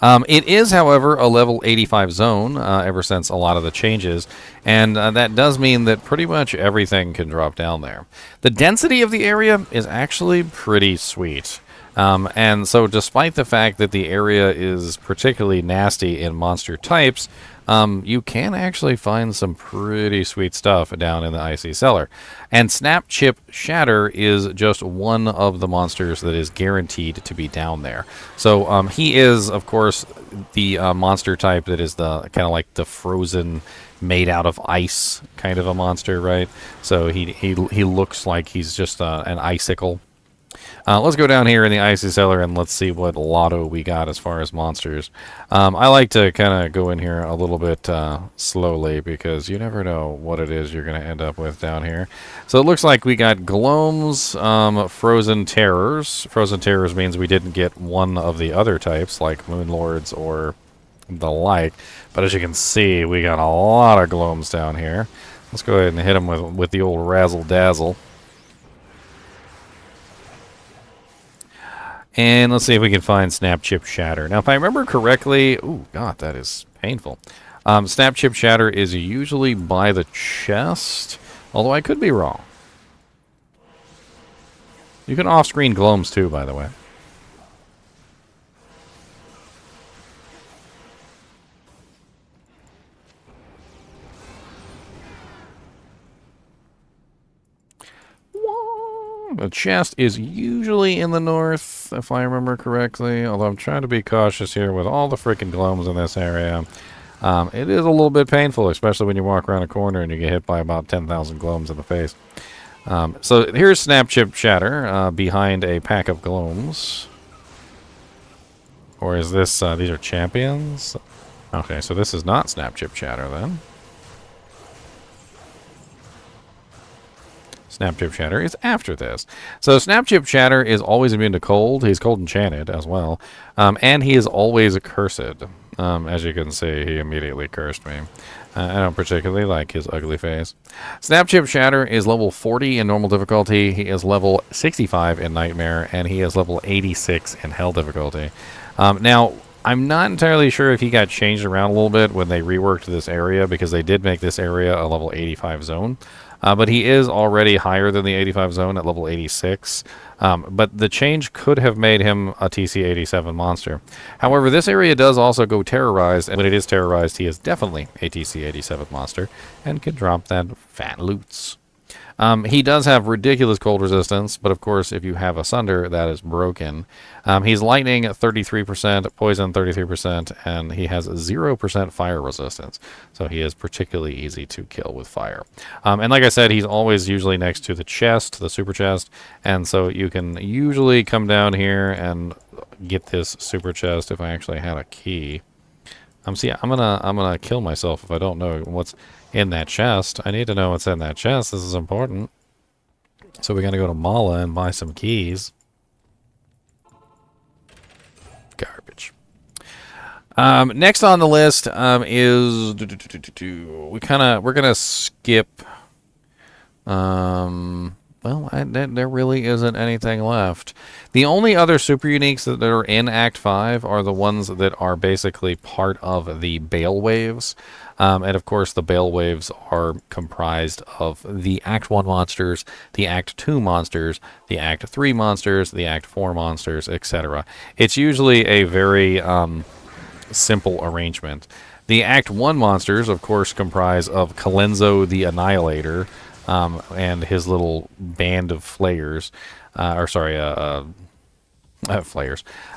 It is, however, a level 85 zone ever since a lot of the changes, and that does mean that pretty much everything can drop down there. The density of the area is actually pretty sweet. And so despite the fact that the area is particularly nasty in monster types, you can actually find some pretty sweet stuff down in the Icy Cellar. And Snapchip Shatter is just one of the monsters that is guaranteed to be down there. So he is, of course, the monster type that is the kind of like the frozen, made out of ice kind of a monster, right? So he looks like he's just an icicle. Let's go down here in the Icy Cellar and let's see what lotto we got as far as monsters. I like to kind of go in here a little bit slowly because you never know what it is you're going to end up with down here. So it looks like we got Gloams, Frozen Terrors. Frozen Terrors means we didn't get one of the other types like Moon Lords or the like. But as you can see, we got a lot of Gloams down here. Let's go ahead and hit them with the old Razzle Dazzle. And let's see if we can find Snapchip Shatter. Now, if I remember correctly... Ooh, God, that is painful. Snapchip Shatter is usually by the chest, although I could be wrong. You can off-screen Gloams too, by the way. The chest is usually in the north, if I remember correctly, although I'm trying to be cautious here with all the freaking Gloams in this area. It is a little bit painful, especially when you walk around a corner and you get hit by about 10,000 Gloams in the face. So here's Snapchip Shatter behind a pack of Gloams. Or is this, these are champions? Okay, so this is not Snapchip Shatter then. Snapchip Shatter is after this. So Snapchip Shatter is always immune to cold. He's cold enchanted as well. And he is always cursed. As you can see, he immediately cursed me. I don't particularly like his ugly face. Snapchip Shatter is level 40 in normal difficulty. He is level 65 in Nightmare, and he is level 86 in Hell difficulty. Now, I'm not entirely sure if he got changed around a little bit when they reworked this area, because they did make this area a level 85 zone. But he is already higher than the 85 zone at level 86. But the change could have made him a TC 87 monster. However, this area does also go terrorized, and when it is terrorized, he is definitely a TC 87 monster and can drop that fat loots. He does have ridiculous cold resistance, but of course, if you have a Sunder, that is broken. He's lightning 33%, poison 33%, and he has 0% fire resistance. So he is particularly easy to kill with fire. And like I said, he's always usually next to the chest, the super chest, and so you can usually come down here and get this super chest if I actually had a key. See, I'm gonna kill myself if I don't know what's in that chest. I need to know what's in that chest. This is important. So we're gonna go to Mala and buy some keys. Garbage. Next on the list is we're gonna skip. Well, there really isn't anything left. The only other super uniques that are in Act 5 are the ones that are basically part of the Baal waves. And of course, the Baal waves are comprised of the Act 1 monsters, the Act 2 monsters, the Act 3 monsters, the Act 4 monsters, etc. It's usually a very simple arrangement. The Act 1 monsters, of course, comprise of Colenzo the Annihilator, and his little band of flayers, flayers.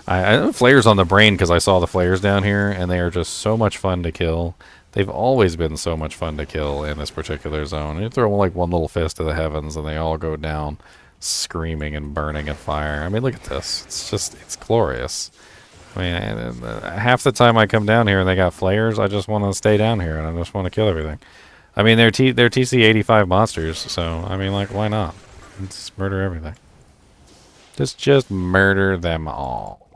I have flayers on the brain because I saw the flayers down here, and they are just so much fun to kill. They've always been so much fun to kill in this particular zone. You throw like one little fist to the heavens, and they all go down screaming and burning in fire. I mean, look at this. It's glorious. I mean, half the time I come down here and they got flayers, I just want to stay down here, and I just want to kill everything. I mean, they're TC 85 monsters, so, I mean, like, why not? Just murder everything. Just murder them all.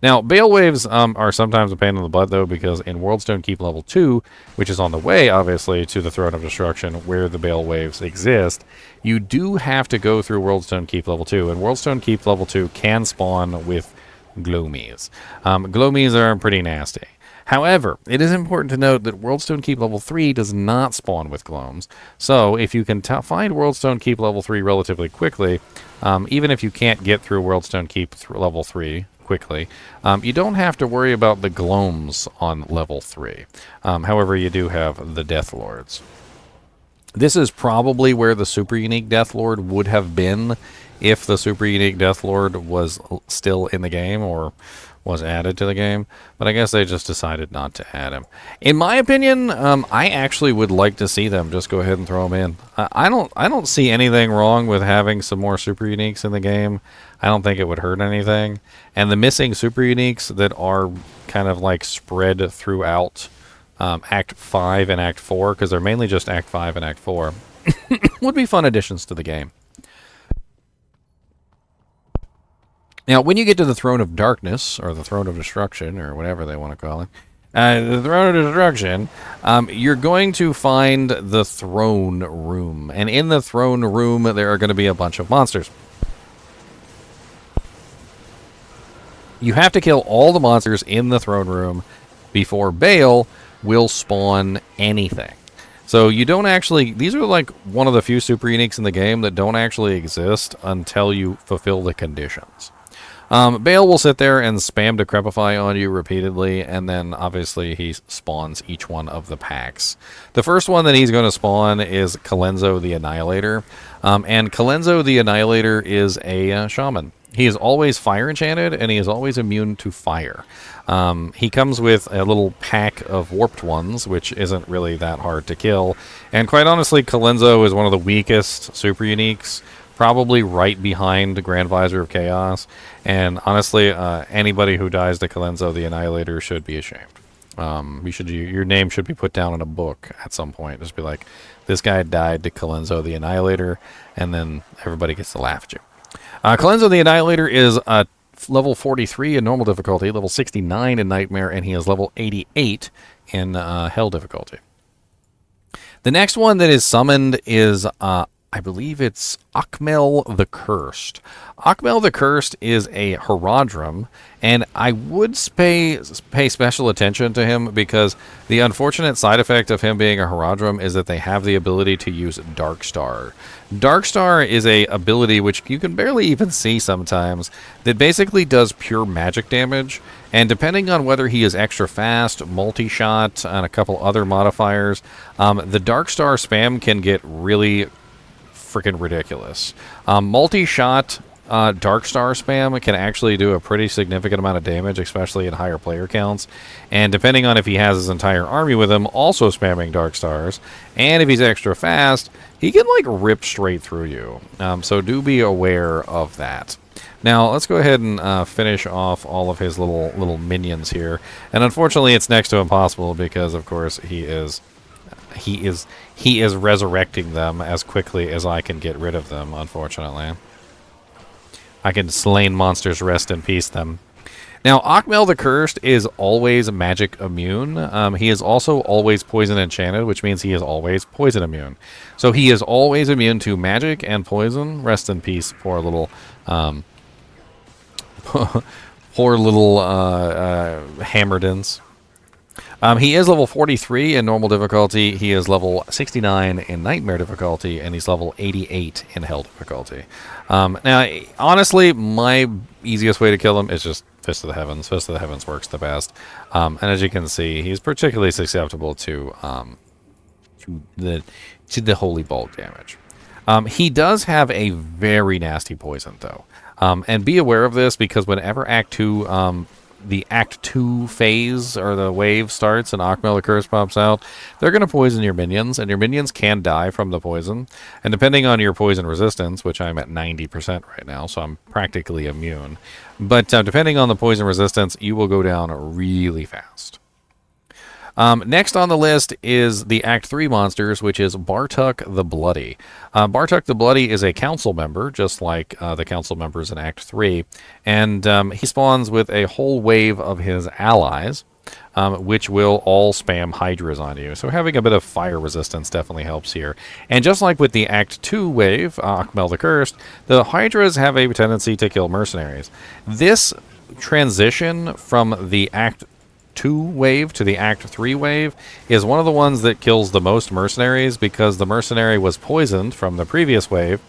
Now, Baal waves are sometimes a pain in the butt, though, because in Worldstone Keep Level 2, which is on the way, obviously, to the Throne of Destruction, where the Baal waves exist, you do have to go through Worldstone Keep Level 2, and Worldstone Keep Level 2 can spawn with Gloomies. Gloomies are pretty nasty. However, it is important to note that Worldstone Keep Level 3 does not spawn with Gloams. So, if you can find Worldstone Keep Level 3 relatively quickly, even if you can't get through Worldstone Keep Level 3 quickly, you don't have to worry about the Gloams on Level 3. However, you do have the Death Lords. This is probably where the Super Unique Death Lord would have been if the Super Unique Death Lord was still in the game, or was added to the game, but I guess they just decided not to add him. In my opinion, I actually would like to see them just go ahead and throw him in. I don't see anything wrong with having some more super uniques in the game. I don't think it would hurt anything. And the missing super uniques that are kind of like spread throughout Act 5 and Act 4, because they're mainly just Act 5 and Act 4, would be fun additions to the game. Now, when you get to the Throne of Darkness, or the Throne of Destruction, or whatever they want to call it, the Throne of Destruction, you're going to find the Throne Room. And in the Throne Room, there are going to be a bunch of monsters. You have to kill all the monsters in the Throne Room before Baal will spawn anything. So you don't actually... These are like one of the few super uniques in the game that don't actually exist until you fulfill the conditions. Baal will sit there and spam Decrepify on you repeatedly, and then obviously he spawns each one of the packs. The first one that he's going to spawn is Colenzo the Annihilator, and Colenzo the Annihilator is a shaman. He is always fire enchanted, and he is always immune to fire. He comes with a little pack of warped ones, which isn't really that hard to kill, and quite honestly, Colenzo is one of the weakest super uniques, probably right behind Grand Visor of Chaos, and honestly, anybody who dies to Colenzo the Annihilator should be ashamed. Your name should be put down in a book at some point. Just be like, this guy died to Colenzo the Annihilator, and then everybody gets to laugh at you. Colenzo the Annihilator is level 43 in normal difficulty, level 69 in Nightmare, and he is level 88 in Hell difficulty. The next one that is summoned is, I believe it's Achmel the Cursed. Achmel the Cursed is a Herodrum, and I would pay special attention to him because the unfortunate side effect of him being a Herodrum is that they have the ability to use Darkstar. Darkstar is a ability which you can barely even see sometimes that basically does pure magic damage, and depending on whether he is extra fast, multi-shot, and a couple other modifiers, the Darkstar spam can get really freaking ridiculous. Multi-shot Darkstar spam can actually do a pretty significant amount of damage, especially at higher player counts. And depending on if he has his entire army with him, also spamming Darkstars, and if he's extra fast, he can like rip straight through you. So do be aware of that. Now let's go ahead and finish off all of his little minions here. And unfortunately, it's next to impossible because, of course, he is resurrecting them as quickly as I can get rid of them, unfortunately. I can slain monsters rest in peace them. Now, Achmel the Cursed is always magic immune. He is also always poison enchanted, which means he is always poison immune. So he is always immune to magic and poison. Rest in peace, poor little Hammerdins. He is level 43 in normal difficulty. He is level 69 in Nightmare difficulty, and he's level 88 in Hell difficulty. Now, honestly, my easiest way to kill him is just Fist of the Heavens. Fist of the Heavens works the best. And as you can see, he's particularly susceptible to the Holy Bolt damage. He does have a very nasty poison, though. And be aware of this, because whenever Act 2... the Act 2 phase, or the wave starts, and Achmel the Cursed pops out, they're going to poison your minions, and your minions can die from the poison. And depending on your poison resistance, which I'm at 90% right now, so I'm practically immune, but depending on the poison resistance, you will go down really fast. Next on the list is the Act 3 monsters, which is Bartuc the Bloody. Bartuc the Bloody is a council member, just like the council members in Act 3, and he spawns with a whole wave of his allies, which will all spam Hydras on you. So having a bit of fire resistance definitely helps here. And just like with the Act 2 wave, Achmel the Cursed, the Hydras have a tendency to kill mercenaries. This transition from the Act 2 wave to the Act 3 wave is one of the ones that kills the most mercenaries, because the mercenary was poisoned from the previous wave,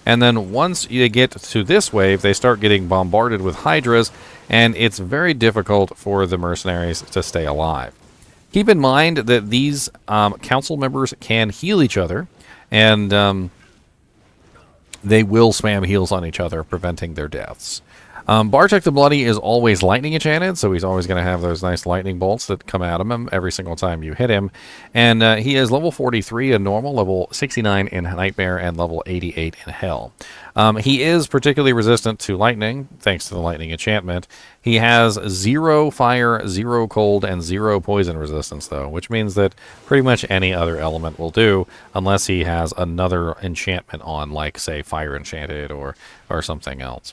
and then once you get to this wave, they start getting bombarded with Hydras, and it's very difficult for the mercenaries to stay alive. Keep in mind that these council members can heal each other, and they will spam heals on each other, preventing their deaths. Bartuc the Bloody is always lightning enchanted, so he's always going to have those nice lightning bolts that come out of him every single time you hit him. And he is level 43 in normal, level 69 in Nightmare, and level 88 in Hell. He is particularly resistant to lightning, thanks to the lightning enchantment. He has 0 fire, 0 cold, and 0 poison resistance, though, which means that pretty much any other element will do, unless he has another enchantment on, like, say, fire enchanted or something else.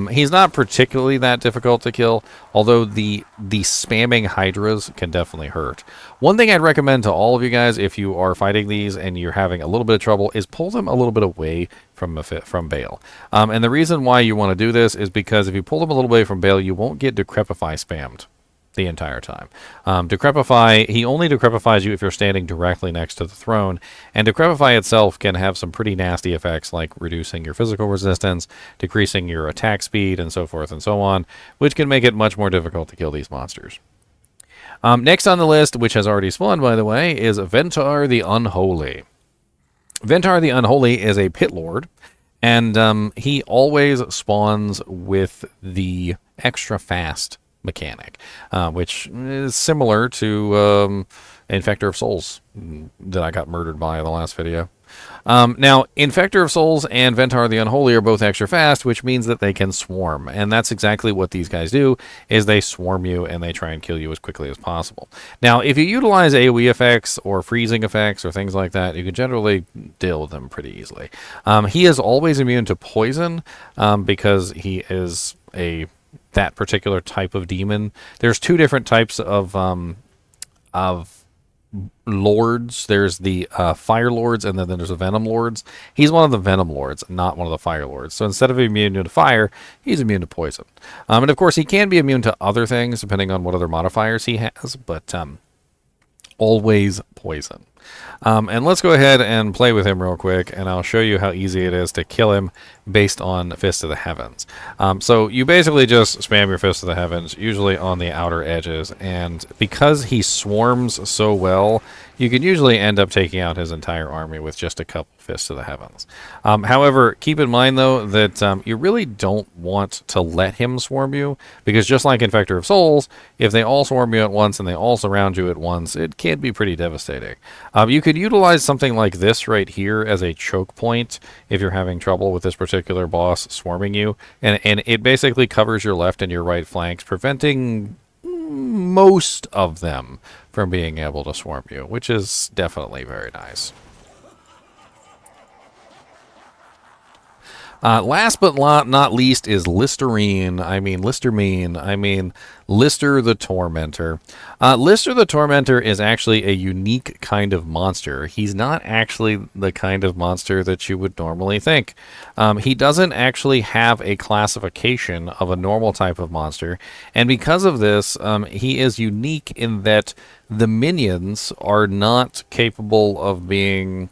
He's not particularly that difficult to kill, although the spamming Hydras can definitely hurt. One thing I'd recommend to all of you guys, if you are fighting these and you're having a little bit of trouble, is pull them a little bit away from Baal. And the reason why you want to do this is because if you pull them a little away from Baal, you won't get Decrepify spammed the entire time. Decrepify, he only decrepifies you if you're standing directly next to the throne, and Decrepify itself can have some pretty nasty effects, like reducing your physical resistance, decreasing your attack speed, and so forth and so on, which can make it much more difficult to kill these monsters. Next on the list, which has already spawned, by the way, is Ventar the Unholy. Ventar the Unholy is a pit lord, and he always spawns with the extra fast mechanic, which is similar to Infector of Souls that I got murdered by in the last video. Now, Infector of Souls and Ventar the Unholy are both extra fast, which means that they can swarm. And that's exactly what these guys do, is they swarm you and they try and kill you as quickly as possible. Now, if you utilize AoE effects or freezing effects or things like that, you can generally deal with them pretty easily. He is always immune to poison because he is that particular type of demon. There's two different types of lords. There's the fire lords, and then there's the venom lords. He's one of the venom lords, not one of the fire lords. So instead of immune to fire, he's immune to poison. And of course, he can be immune to other things depending on what other modifiers he has, but always poison. And let's go ahead and play with him real quick, and I'll show you how easy it is to kill him based on Fist of the Heavens. So you basically just spam your Fist of the Heavens, usually on the outer edges, and because he swarms so well, you can usually end up taking out his entire army with just a couple Fists of the Heavens. However, keep in mind, though, that you really don't want to let him swarm you, because just like Infector of Souls, if they all swarm you at once and they all surround you at once, it can be pretty devastating. You could utilize something like this right here as a choke point if you're having trouble with this particular boss swarming you, and it basically covers your left and your right flanks, preventing most of them from being able to swarm you, which is definitely very nice. Last but not least is Lister the Tormentor. Lister the Tormentor is actually a unique kind of monster. He's not actually the kind of monster that you would normally think. He doesn't actually have a classification of a normal type of monster, and because of this, he is unique in that the minions are not capable of being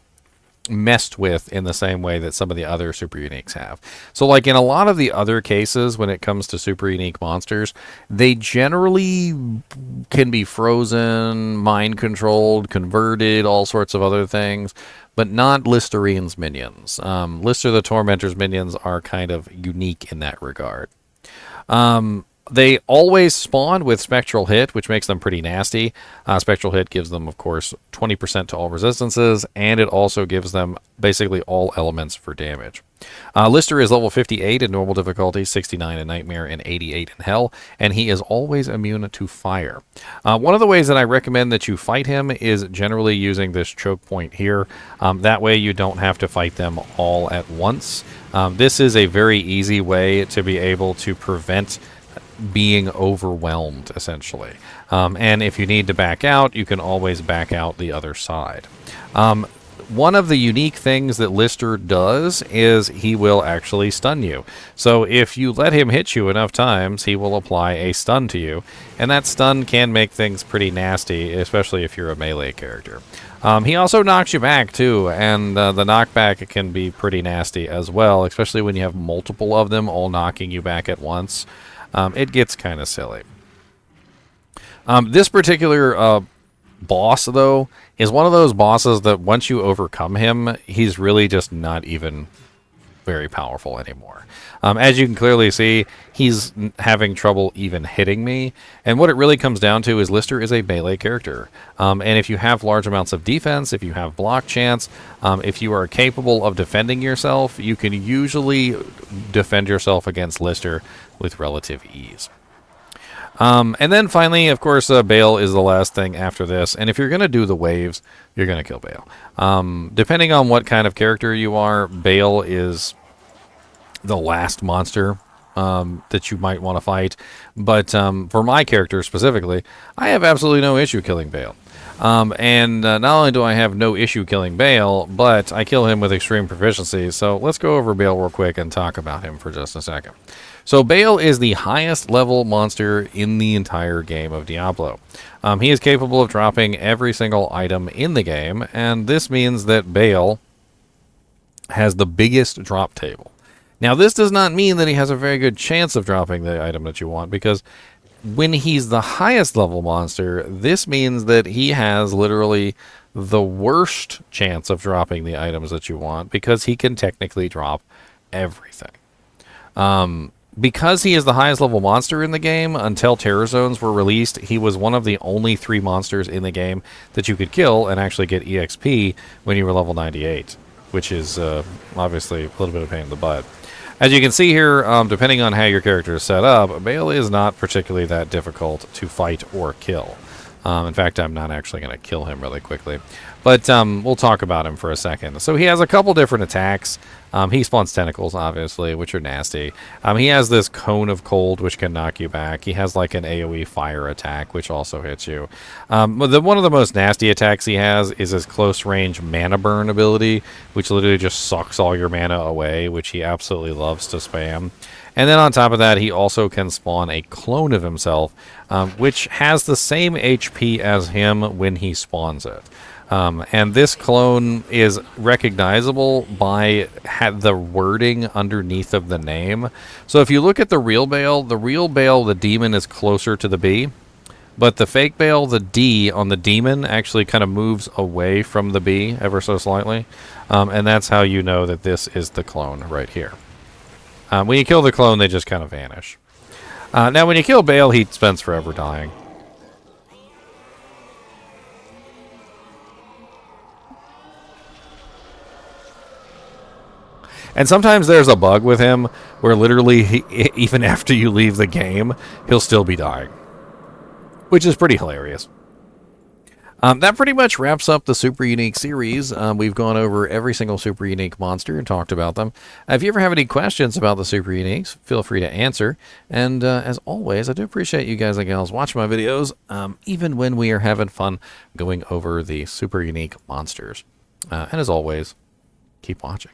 messed with in the same way that some of the other super uniques have. So like in a lot of the other cases when it comes to super unique monsters, they generally can be frozen, mind controlled, converted, all sorts of other things, but not Listerine's minions. Lister the Tormentor's minions are kind of unique in that regard. They always spawn with Spectral Hit, which makes them pretty nasty. Spectral Hit gives them, of course, 20% to all resistances, and it also gives them basically all elements for damage. Lister is level 58 in normal difficulty, 69 in Nightmare, and 88 in Hell, and he is always immune to fire. One of the ways that I recommend that you fight him is generally using this choke point here. That way you don't have to fight them all at once. This is a very easy way to be able to prevent being overwhelmed, essentially. And if you need to back out, you can always back out the other side. One of the unique things that Lister does is he will actually stun you. So if you let him hit you enough times, he will apply a stun to you. And that stun can make things pretty nasty, especially if you're a melee character. He also knocks you back, too, and the knockback can be pretty nasty as well, especially when you have multiple of them all knocking you back at once. It gets kind of silly. This particular boss, though, is one of those bosses that once you overcome him, he's really just not even very powerful anymore. As you can clearly see, he's having trouble even hitting me. And what it really comes down to is Lister is a melee character. And if you have large amounts of defense, if you have block chance, if you are capable of defending yourself, you can usually defend yourself against Lister with relative ease. And then finally, of course, Baal is the last thing after this. And if you're going to do the waves, you're going to kill Baal. Depending on what kind of character you are, Baal is the last monster that you might want to fight. But for my character specifically, I have absolutely no issue killing Baal. And not only do I have no issue killing Baal, but I kill him with extreme proficiency. So let's go over Baal real quick and talk about him for just a second. So Baal is the highest level monster in the entire game of Diablo. He is capable of dropping every single item in the game, and this means that Baal has the biggest drop table. Now, this does not mean that he has a very good chance of dropping the item that you want, because when he's the highest level monster, this means that he has literally the worst chance of dropping the items that you want, because he can technically drop everything. Because he is the highest level monster in the game, until Terror Zones were released, he was one of the only 3 monsters in the game that you could kill and actually get EXP when you were level 98. which is obviously a little bit of a pain in the butt. As you can see here, depending on how your character is set up, Baal is not particularly that difficult to fight or kill. In fact, I'm not actually going to kill him really quickly. But we'll talk about him for a second. So he has a couple different attacks. He spawns tentacles, obviously, which are nasty. He has this Cone of Cold, which can knock you back. He has like an AoE fire attack, which also hits you. One of the most nasty attacks he has is his close range mana burn ability, which literally just sucks all your mana away, which he absolutely loves to spam. And then on top of that, he also can spawn a clone of himself, which has the same HP as him when he spawns it. And this clone is recognizable by the wording underneath of the name. So if you look at the real Baal, the demon is closer to the B. But the fake Baal, the D on the demon, actually kind of moves away from the B ever so slightly. And that's how you know that this is the clone right here. When you kill the clone, they just kind of vanish. Now, when you kill Baal, he spends forever dying. And sometimes there's a bug with him where literally, even after you leave the game, he'll still be dying. Which is pretty hilarious. That pretty much wraps up the Super Unique series. We've gone over every single Super Unique monster and talked about them. If you ever have any questions about the Super Uniques, feel free to answer. And as always, I do appreciate you guys and gals watching my videos, even when we are having fun going over the Super Unique monsters. And as always, keep watching.